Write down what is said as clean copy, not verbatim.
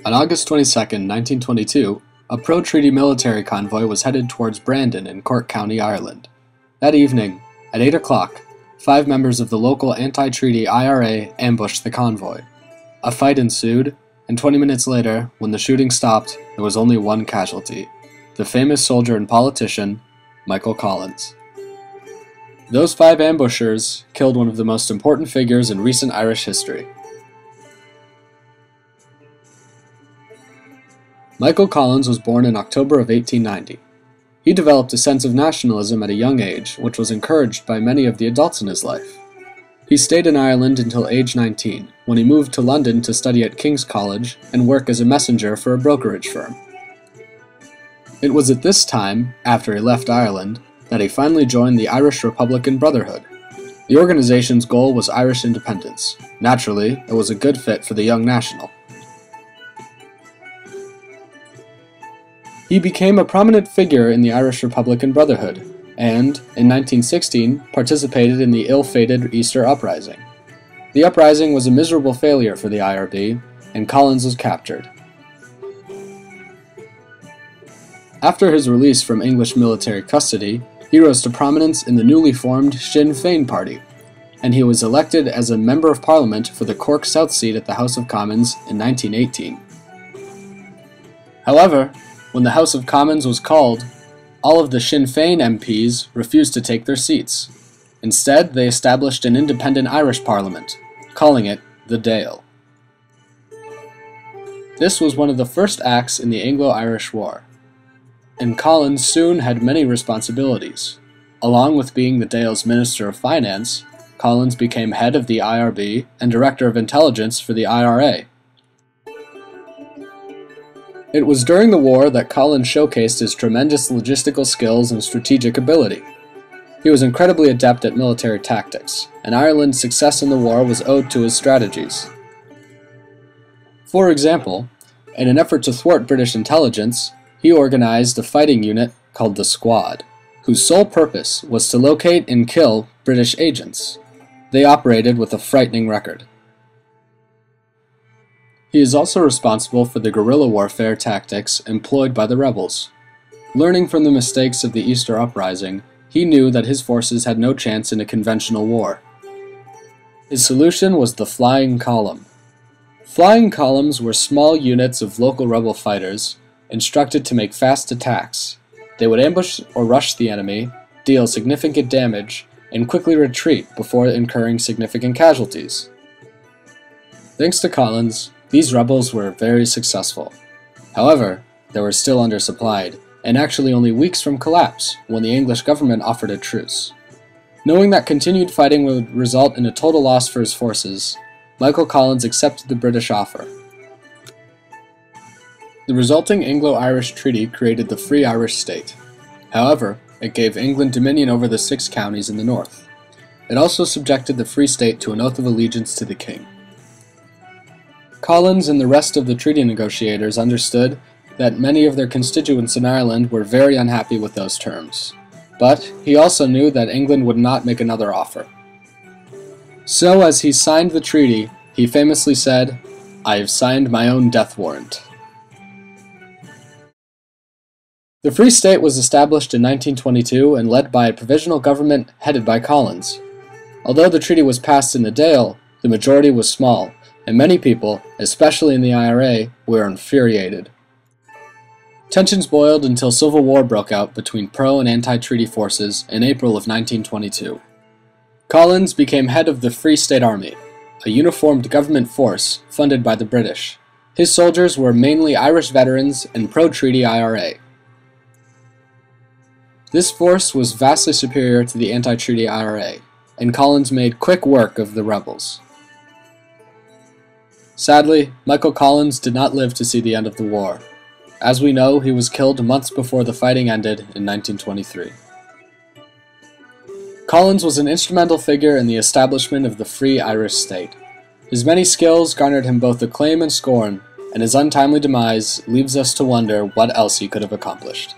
On August 22, 1922, a pro-treaty military convoy was headed towards Brandon in Cork County, Ireland. That evening, at 8 o'clock, 5 members of the local anti-treaty IRA ambushed the convoy. A fight ensued, and 20 minutes later, when the shooting stopped, there was only one casualty: the famous soldier and politician, Michael Collins. Those 5 ambushers killed one of the most important figures in recent Irish history. Michael Collins was born in October of 1890. He developed a sense of nationalism at a young age, which was encouraged by many of the adults in his life. He stayed in Ireland until age 19, when he moved to London to study at King's College and work as a messenger for a brokerage firm. It was at this time, after he left Ireland, that he finally joined the Irish Republican Brotherhood. The organization's goal was Irish independence. Naturally, it was a good fit for the young national. He became a prominent figure in the Irish Republican Brotherhood, and, in 1916, participated in the ill-fated Easter Uprising. The uprising was a miserable failure for the IRB, and Collins was captured. After his release from English military custody, he rose to prominence in the newly formed Sinn Féin party, and he was elected as a Member of Parliament for the Cork South seat at the House of Commons in 1918. However, when the House of Commons was called, all of the Sinn Féin MPs refused to take their seats. Instead, they established an independent Irish Parliament, calling it the Dáil. This was one of the first acts in the Anglo-Irish War, and Collins soon had many responsibilities. Along with being the Dáil's Minister of Finance, Collins became head of the IRB and Director of Intelligence for the IRA. It was during the war that Collins showcased his tremendous logistical skills and strategic ability. He was incredibly adept at military tactics, and Ireland's success in the war was owed to his strategies. For example, in an effort to thwart British intelligence, he organized a fighting unit called the Squad, whose sole purpose was to locate and kill British agents. They operated with a frightening record. He is also responsible for the guerrilla warfare tactics employed by the rebels. Learning from the mistakes of the Easter Uprising, he knew that his forces had no chance in a conventional war. His solution was the flying column. Flying columns were small units of local rebel fighters, instructed to make fast attacks. They would ambush or rush the enemy, deal significant damage, and quickly retreat before incurring significant casualties. Thanks to Collins, these rebels were very successful. However, they were still undersupplied, and actually only weeks from collapse when the English government offered a truce. Knowing that continued fighting would result in a total loss for his forces, Michael Collins accepted the British offer. The resulting Anglo-Irish treaty created the Free Irish State. However, it gave England dominion over the 6 counties in the north. It also subjected the Free State to an oath of allegiance to the king. Collins and the rest of the treaty negotiators understood that many of their constituents in Ireland were very unhappy with those terms, but he also knew that England would not make another offer. So as he signed the treaty, he famously said, "I have signed my own death warrant." The Free State was established in 1922 and led by a provisional government headed by Collins. Although the treaty was passed in the Dáil, the majority was small, and many people, especially in the IRA, were infuriated. Tensions boiled until civil war broke out between pro- and anti-treaty forces in April of 1922. Collins became head of the Free State Army, a uniformed government force funded by the British. His soldiers were mainly Irish veterans and pro-treaty IRA. This force was vastly superior to the anti-treaty IRA, and Collins made quick work of the rebels. Sadly, Michael Collins did not live to see the end of the war. As we know, he was killed months before the fighting ended in 1923. Collins was an instrumental figure in the establishment of the Free Irish State. His many skills garnered him both acclaim and scorn, and his untimely demise leaves us to wonder what else he could have accomplished.